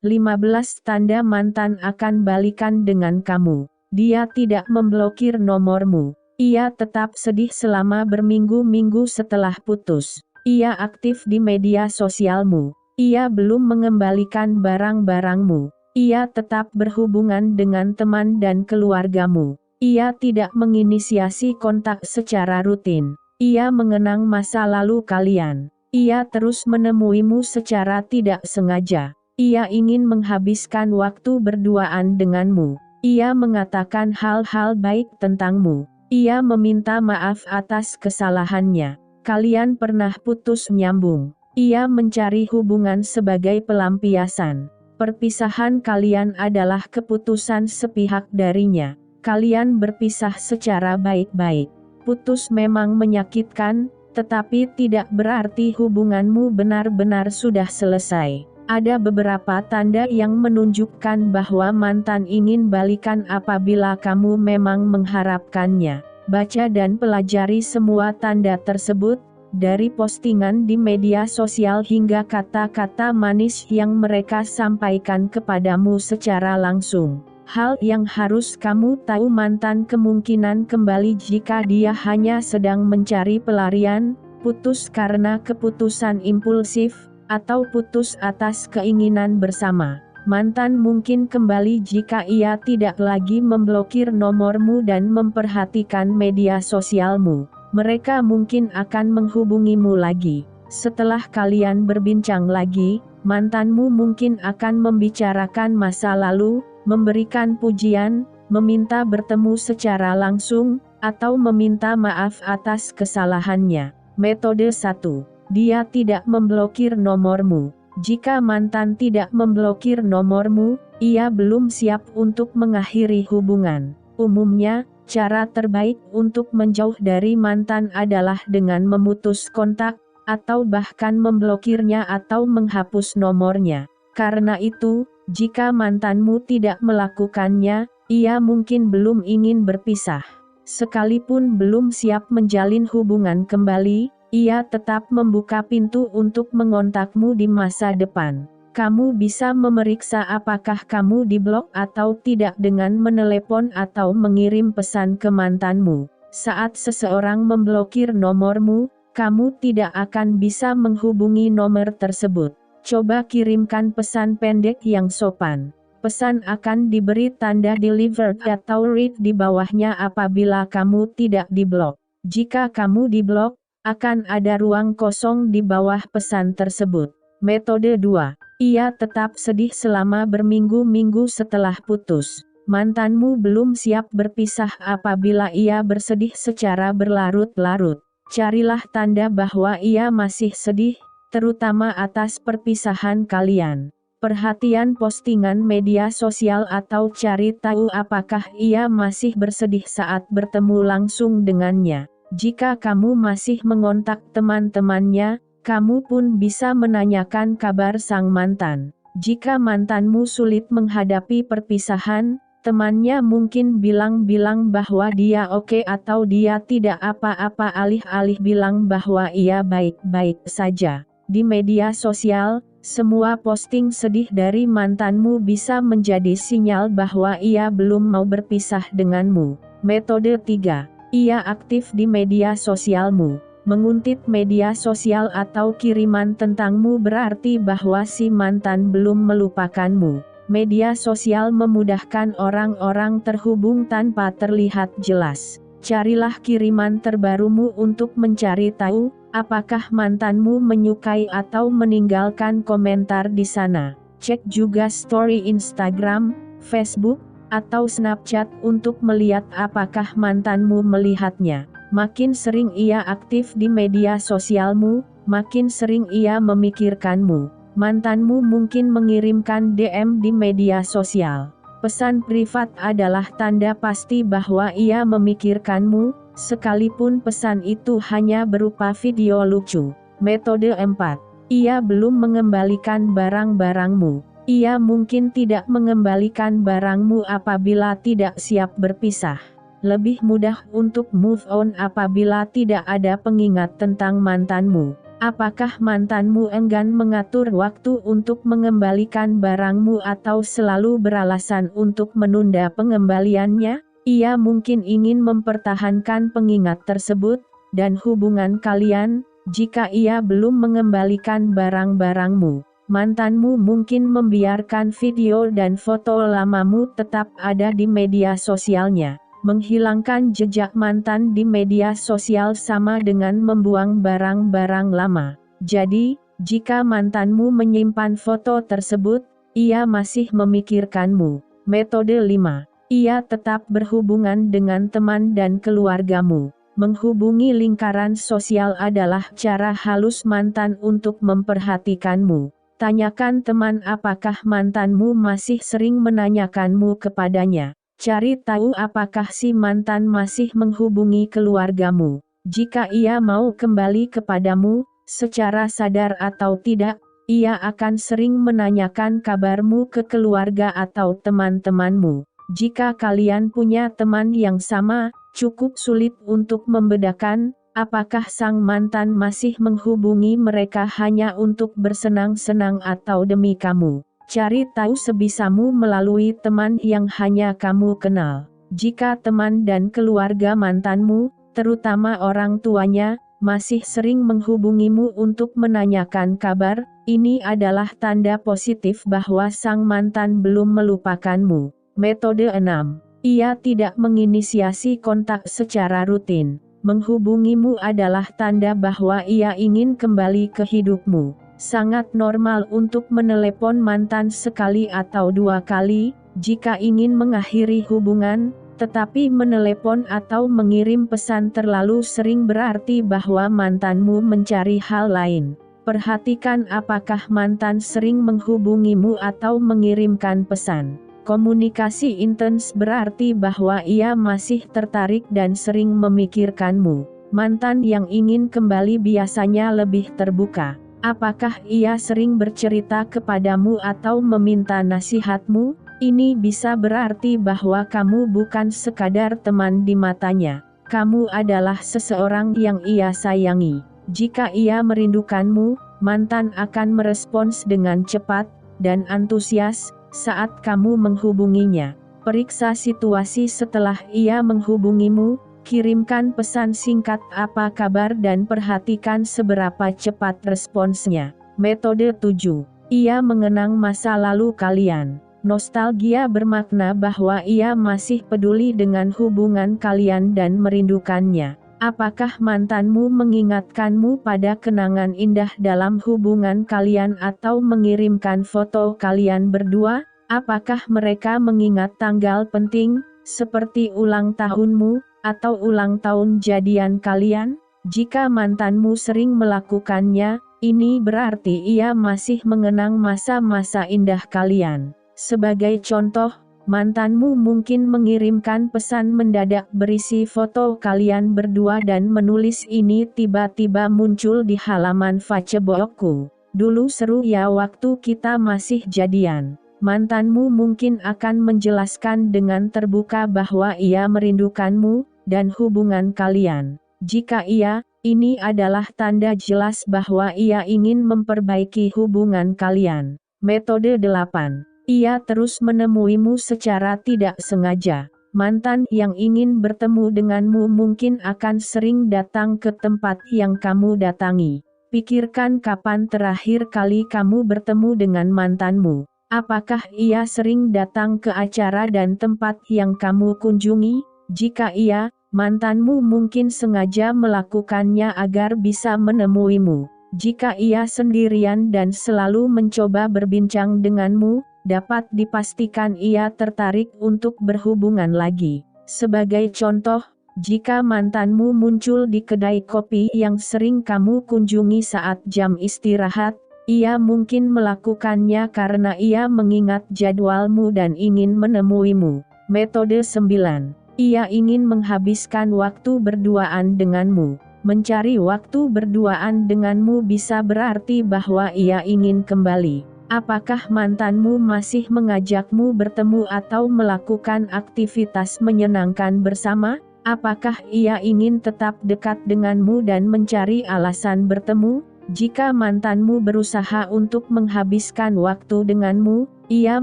15 tanda mantan akan balikan dengan kamu. Dia tidak memblokir nomormu. Ia tetap sedih selama berminggu-minggu setelah putus. Ia aktif di media sosialmu. Ia belum mengembalikan barang-barangmu. Ia tetap berhubungan dengan teman dan keluargamu. Ia tidak menginisiasi kontak secara rutin. Ia mengenang masa lalu kalian. Ia terus menemuimu secara tidak sengaja. Ia ingin menghabiskan waktu berduaan denganmu. Ia mengatakan hal-hal baik tentangmu. Ia meminta maaf atas kesalahannya. Kalian pernah putus nyambung. Ia mencari hubungan sebagai pelampiasan. Perpisahan kalian adalah keputusan sepihak darinya. Kalian berpisah secara baik-baik. Putus memang menyakitkan, tetapi tidak berarti hubunganmu benar-benar sudah selesai. Ada beberapa tanda yang menunjukkan bahwa mantan ingin balikan apabila kamu memang mengharapkannya. Baca dan pelajari semua tanda tersebut, dari postingan di media sosial hingga kata-kata manis yang mereka sampaikan kepadamu secara langsung. Hal yang harus kamu tahu, mantan kemungkinan kembali jika dia hanya sedang mencari pelarian, putus karena keputusan impulsif, atau putus atas keinginan bersama. Mantan mungkin kembali jika ia tidak lagi memblokir nomormu dan memperhatikan media sosialmu. Mereka mungkin akan menghubungimu lagi. Setelah kalian berbincang lagi, mantanmu mungkin akan membicarakan masa lalu, memberikan pujian, meminta bertemu secara langsung, atau meminta maaf atas kesalahannya. Metode 1. Dia tidak memblokir nomormu. Jika mantan tidak memblokir nomormu, ia belum siap untuk mengakhiri hubungan. Umumnya, cara terbaik untuk menjauh dari mantan adalah dengan memutus kontak, atau bahkan memblokirnya atau menghapus nomornya. Karena itu, jika mantanmu tidak melakukannya, ia mungkin belum ingin berpisah. Sekalipun belum siap menjalin hubungan kembali, ia tetap membuka pintu untuk mengontakmu di masa depan. Kamu bisa memeriksa apakah kamu diblok atau tidak dengan menelepon atau mengirim pesan ke mantanmu. Saat seseorang memblokir nomormu, kamu tidak akan bisa menghubungi nomor tersebut. Coba kirimkan pesan pendek yang sopan. Pesan akan diberi tanda delivered atau read di bawahnya apabila kamu tidak diblok. Jika kamu diblok, akan ada ruang kosong di bawah pesan tersebut. Metode 2. Ia tetap sedih selama berminggu-minggu setelah putus. Mantanmu belum siap berpisah apabila ia bersedih secara berlarut-larut. Carilah tanda bahwa ia masih sedih, terutama atas perpisahan kalian. Perhatian postingan media sosial atau cari tahu apakah ia masih bersedih saat bertemu langsung dengannya. Jika kamu masih mengontak teman-temannya, kamu pun bisa menanyakan kabar sang mantan. Jika mantanmu sulit menghadapi perpisahan, temannya mungkin bilang-bilang bahwa dia oke atau dia tidak apa-apa alih-alih bilang bahwa ia baik-baik saja. Di media sosial, semua posting sedih dari mantanmu bisa menjadi sinyal bahwa ia belum mau berpisah denganmu. Metode 3. Ia aktif di media sosialmu. Menguntit media sosial atau kiriman tentangmu berarti bahwa si mantan belum melupakanmu. Media sosial memudahkan orang-orang terhubung tanpa terlihat jelas. Carilah kiriman terbarumu untuk mencari tahu, apakah mantanmu menyukai atau meninggalkan komentar di sana. Cek juga story Instagram, Facebook, atau Snapchat untuk melihat apakah mantanmu melihatnya. Makin sering ia aktif di media sosialmu, makin sering ia memikirkanmu. Mantanmu mungkin mengirimkan DM di media sosial. Pesan privat adalah tanda pasti bahwa ia memikirkanmu, sekalipun pesan itu hanya berupa video lucu. Metode 4. Ia belum mengembalikan barang-barangmu. Ia mungkin tidak mengembalikan barangmu apabila tidak siap berpisah. Lebih mudah untuk move on apabila tidak ada pengingat tentang mantanmu. Apakah mantanmu enggan mengatur waktu untuk mengembalikan barangmu atau selalu beralasan untuk menunda pengembaliannya? Ia mungkin ingin mempertahankan pengingat tersebut, dan hubungan kalian, jika ia belum mengembalikan barang-barangmu. Mantanmu mungkin membiarkan video dan foto lamamu tetap ada di media sosialnya. Menghilangkan jejak mantan di media sosial sama dengan membuang barang-barang lama. Jadi, jika mantanmu menyimpan foto tersebut, ia masih memikirkanmu. Metode 5. Ia tetap berhubungan dengan teman dan keluargamu. Menghubungi lingkaran sosial adalah cara halus mantan untuk memperhatikanmu. Tanyakan teman apakah mantanmu masih sering menanyakanmu kepadanya. Cari tahu apakah si mantan masih menghubungi keluargamu. Jika ia mau kembali kepadamu, secara sadar atau tidak, ia akan sering menanyakan kabarmu ke keluarga atau teman-temanmu. Jika kalian punya teman yang sama, cukup sulit untuk membedakan, apakah sang mantan masih menghubungi mereka hanya untuk bersenang-senang atau demi kamu. Cari tahu sebisamu melalui teman yang hanya kamu kenal. Jika teman dan keluarga mantanmu, terutama orang tuanya, masih sering menghubungimu untuk menanyakan kabar, ini adalah tanda positif bahwa sang mantan belum melupakanmu. Metode 6. Ia tidak menginisiasi kontak secara rutin. Menghubungimu adalah tanda bahwa ia ingin kembali ke hidupmu. Sangat normal untuk menelepon mantan sekali atau 2 kali, jika ingin mengakhiri hubungan, tetapi menelepon atau mengirim pesan terlalu sering berarti bahwa mantanmu mencari hal lain. Perhatikan apakah mantan sering menghubungimu atau mengirimkan pesan. Komunikasi intens berarti bahwa ia masih tertarik dan sering memikirkanmu. Mantan yang ingin kembali biasanya lebih terbuka. Apakah ia sering bercerita kepadamu atau meminta nasihatmu? Ini bisa berarti bahwa kamu bukan sekadar teman di matanya. Kamu adalah seseorang yang ia sayangi. Jika ia merindukanmu, mantan akan merespons dengan cepat dan antusias saat kamu menghubunginya. Periksa situasi setelah ia menghubungimu. Kirimkan pesan singkat apa kabar dan perhatikan seberapa cepat responsnya. Metode 7. Ia mengenang masa lalu kalian. Nostalgia bermakna bahwa ia masih peduli dengan hubungan kalian dan merindukannya. Apakah mantanmu mengingatkanmu pada kenangan indah dalam hubungan kalian atau mengirimkan foto kalian berdua? Apakah mereka mengingat tanggal penting, seperti ulang tahunmu, atau ulang tahun jadian kalian? Jika mantanmu sering melakukannya, ini berarti ia masih mengenang masa-masa indah kalian. Sebagai contoh, mantanmu mungkin mengirimkan pesan mendadak berisi foto kalian berdua dan menulis ini tiba-tiba muncul di halaman Facebookku. Dulu seru ya waktu kita masih jadian. Mantanmu mungkin akan menjelaskan dengan terbuka bahwa ia merindukanmu dan hubungan kalian. Jika iya, ini adalah tanda jelas bahwa ia ingin memperbaiki hubungan kalian. Metode 8. Ia terus menemuimu secara tidak sengaja. Mantan yang ingin bertemu denganmu mungkin akan sering datang ke tempat yang kamu datangi. Pikirkan kapan terakhir kali kamu bertemu dengan mantanmu. Apakah ia sering datang ke acara dan tempat yang kamu kunjungi? Jika iya, mantanmu mungkin sengaja melakukannya agar bisa menemuimu. Jika ia sendirian dan selalu mencoba berbincang denganmu, dapat dipastikan ia tertarik untuk berhubungan lagi. Sebagai contoh, jika mantanmu muncul di kedai kopi yang sering kamu kunjungi saat jam istirahat, ia mungkin melakukannya karena ia mengingat jadwalmu dan ingin menemuimu. Metode 9. Ia ingin menghabiskan waktu berduaan denganmu. Mencari waktu berduaan denganmu bisa berarti bahwa ia ingin kembali. Apakah mantanmu masih mengajakmu bertemu atau melakukan aktivitas menyenangkan bersama? Apakah ia ingin tetap dekat denganmu dan mencari alasan bertemu? Jika mantanmu berusaha untuk menghabiskan waktu denganmu, ia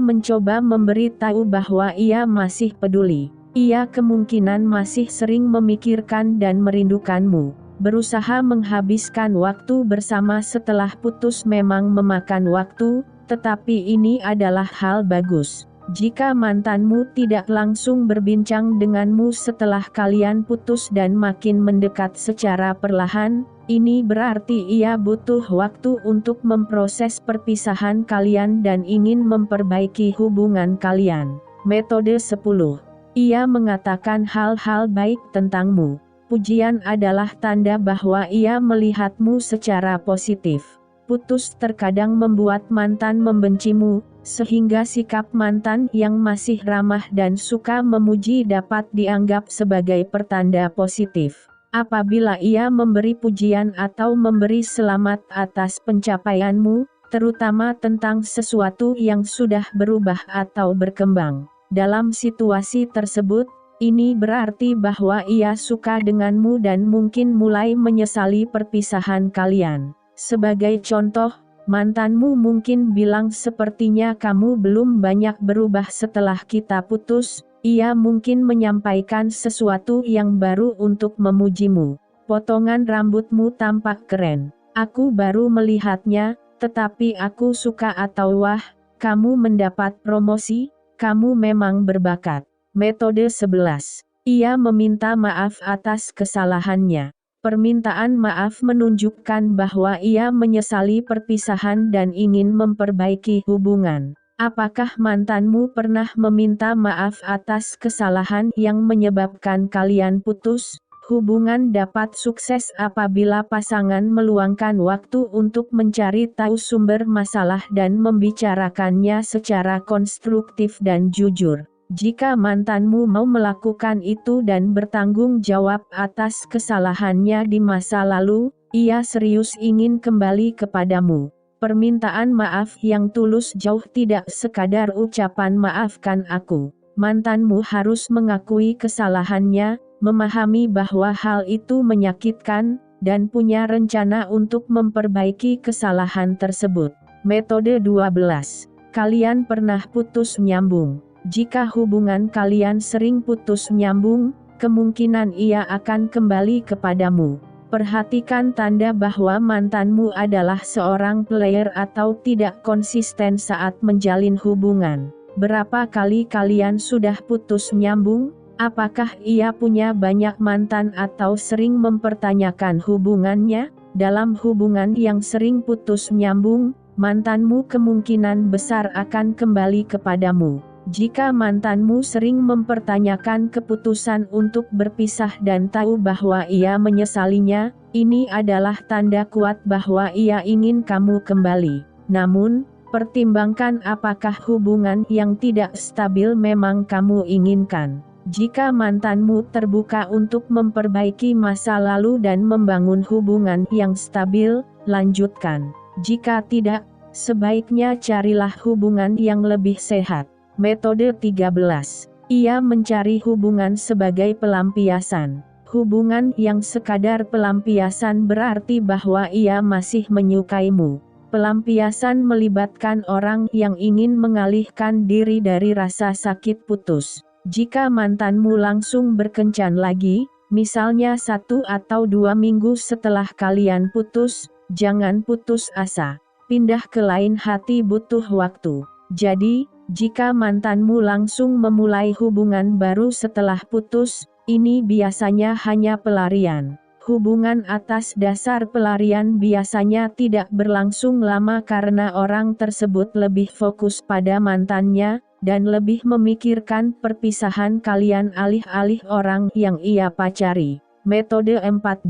mencoba memberi tahu bahwa ia masih peduli. Ia kemungkinan masih sering memikirkan dan merindukanmu. Berusaha menghabiskan waktu bersama setelah putus memang memakan waktu, tetapi ini adalah hal bagus. Jika mantanmu tidak langsung berbincang denganmu setelah kalian putus dan makin mendekat secara perlahan, ini berarti ia butuh waktu untuk memproses perpisahan kalian dan ingin memperbaiki hubungan kalian. Metode 10. Ia mengatakan hal-hal baik tentangmu. Pujian adalah tanda bahwa ia melihatmu secara positif. Putus terkadang membuat mantan membencimu, sehingga sikap mantan yang masih ramah dan suka memuji dapat dianggap sebagai pertanda positif. Apabila ia memberi pujian atau memberi selamat atas pencapaianmu, terutama tentang sesuatu yang sudah berubah atau berkembang. Dalam situasi tersebut, ini berarti bahwa ia suka denganmu dan mungkin mulai menyesali perpisahan kalian. Sebagai contoh, mantanmu mungkin bilang sepertinya kamu belum banyak berubah setelah kita putus. Ia mungkin menyampaikan sesuatu yang baru untuk memujimu. Potongan rambutmu tampak keren. Aku baru melihatnya, tetapi aku suka atau wah, kamu mendapat promosi, kamu memang berbakat. Metode 11. Ia meminta maaf atas kesalahannya. Permintaan maaf menunjukkan bahwa ia menyesali perpisahan dan ingin memperbaiki hubungan. Apakah mantanmu pernah meminta maaf atas kesalahan yang menyebabkan kalian putus? Hubungan dapat sukses apabila pasangan meluangkan waktu untuk mencari tahu sumber masalah dan membicarakannya secara konstruktif dan jujur. Jika mantanmu mau melakukan itu dan bertanggung jawab atas kesalahannya di masa lalu, ia serius ingin kembali kepadamu. Permintaan maaf yang tulus jauh tidak sekadar ucapan maafkan aku. Mantanmu harus mengakui kesalahannya, memahami bahwa hal itu menyakitkan, dan punya rencana untuk memperbaiki kesalahan tersebut. Metode 12. Kalian pernah putus nyambung. Jika hubungan kalian sering putus nyambung, kemungkinan ia akan kembali kepadamu. Perhatikan tanda bahwa mantanmu adalah seorang player atau tidak konsisten saat menjalin hubungan. Berapa kali kalian sudah putus nyambung? Apakah ia punya banyak mantan atau sering mempertanyakan hubungannya? Dalam hubungan yang sering putus nyambung, mantanmu kemungkinan besar akan kembali kepadamu. Jika mantanmu sering mempertanyakan keputusan untuk berpisah dan tahu bahwa ia menyesalinya, ini adalah tanda kuat bahwa ia ingin kamu kembali. Namun, pertimbangkan apakah hubungan yang tidak stabil memang kamu inginkan. Jika mantanmu terbuka untuk memperbaiki masa lalu dan membangun hubungan yang stabil, lanjutkan. Jika tidak, sebaiknya carilah hubungan yang lebih sehat. Metode 13. Ia mencari hubungan sebagai pelampiasan. Hubungan yang sekadar pelampiasan berarti bahwa ia masih menyukaimu. Pelampiasan melibatkan orang yang ingin mengalihkan diri dari rasa sakit putus. Jika mantanmu langsung berkencan lagi, misalnya 1 atau 2 minggu setelah kalian putus, jangan putus asa. Pindah ke lain hati butuh waktu. Jadi, jika mantanmu langsung memulai hubungan baru setelah putus, ini biasanya hanya pelarian. Hubungan atas dasar pelarian biasanya tidak berlangsung lama karena orang tersebut lebih fokus pada mantannya, dan lebih memikirkan perpisahan kalian alih-alih orang yang ia pacari. Metode 14.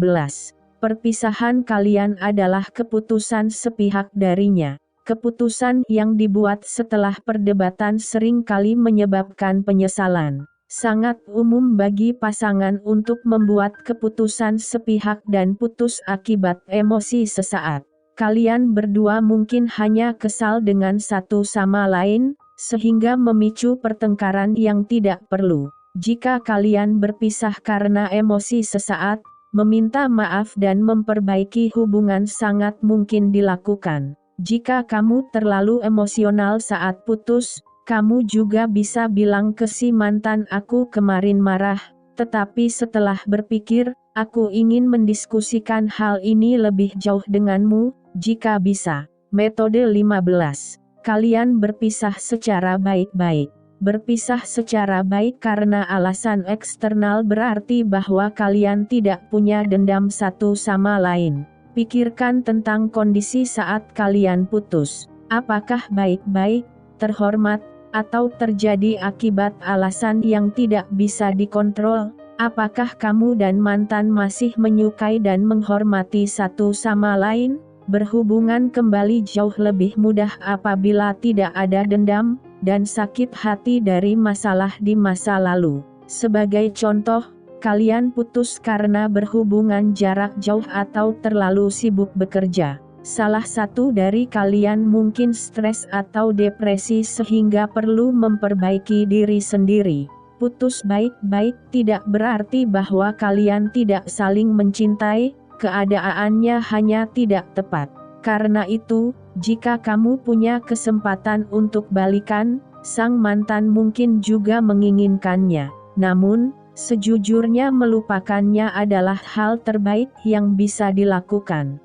Perpisahan kalian adalah keputusan sepihak darinya. Keputusan yang dibuat setelah perdebatan sering kali menyebabkan penyesalan. Sangat umum bagi pasangan untuk membuat keputusan sepihak dan putus akibat emosi sesaat. Kalian berdua mungkin hanya kesal dengan satu sama lain, sehingga memicu pertengkaran yang tidak perlu. Jika kalian berpisah karena emosi sesaat, Meminta maaf dan memperbaiki hubungan sangat mungkin dilakukan. Jika kamu terlalu emosional saat putus, kamu juga bisa bilang ke si mantan, "Aku kemarin marah, tetapi setelah berpikir, aku ingin mendiskusikan hal ini lebih jauh denganmu, jika bisa." Metode 15. Kalian berpisah secara baik-baik. Berpisah secara baik karena alasan eksternal berarti bahwa kalian tidak punya dendam satu sama lain. Pikirkan tentang kondisi saat kalian putus. Apakah baik-baik, terhormat, atau terjadi akibat alasan yang tidak bisa dikontrol? Apakah kamu dan mantan masih menyukai dan menghormati satu sama lain? Berhubungan kembali jauh lebih mudah apabila tidak ada dendam dan sakit hati dari masalah di masa lalu. Sebagai contoh, kalian putus karena berhubungan jarak jauh atau terlalu sibuk bekerja. Salah satu dari kalian mungkin stres atau depresi sehingga perlu memperbaiki diri sendiri. Putus baik-baik tidak berarti bahwa kalian tidak saling mencintai, keadaannya hanya tidak tepat. Karena itu, jika kamu punya kesempatan untuk balikan, sang mantan mungkin juga menginginkannya. Namun, sejujurnya melupakannya adalah hal terbaik yang bisa dilakukan.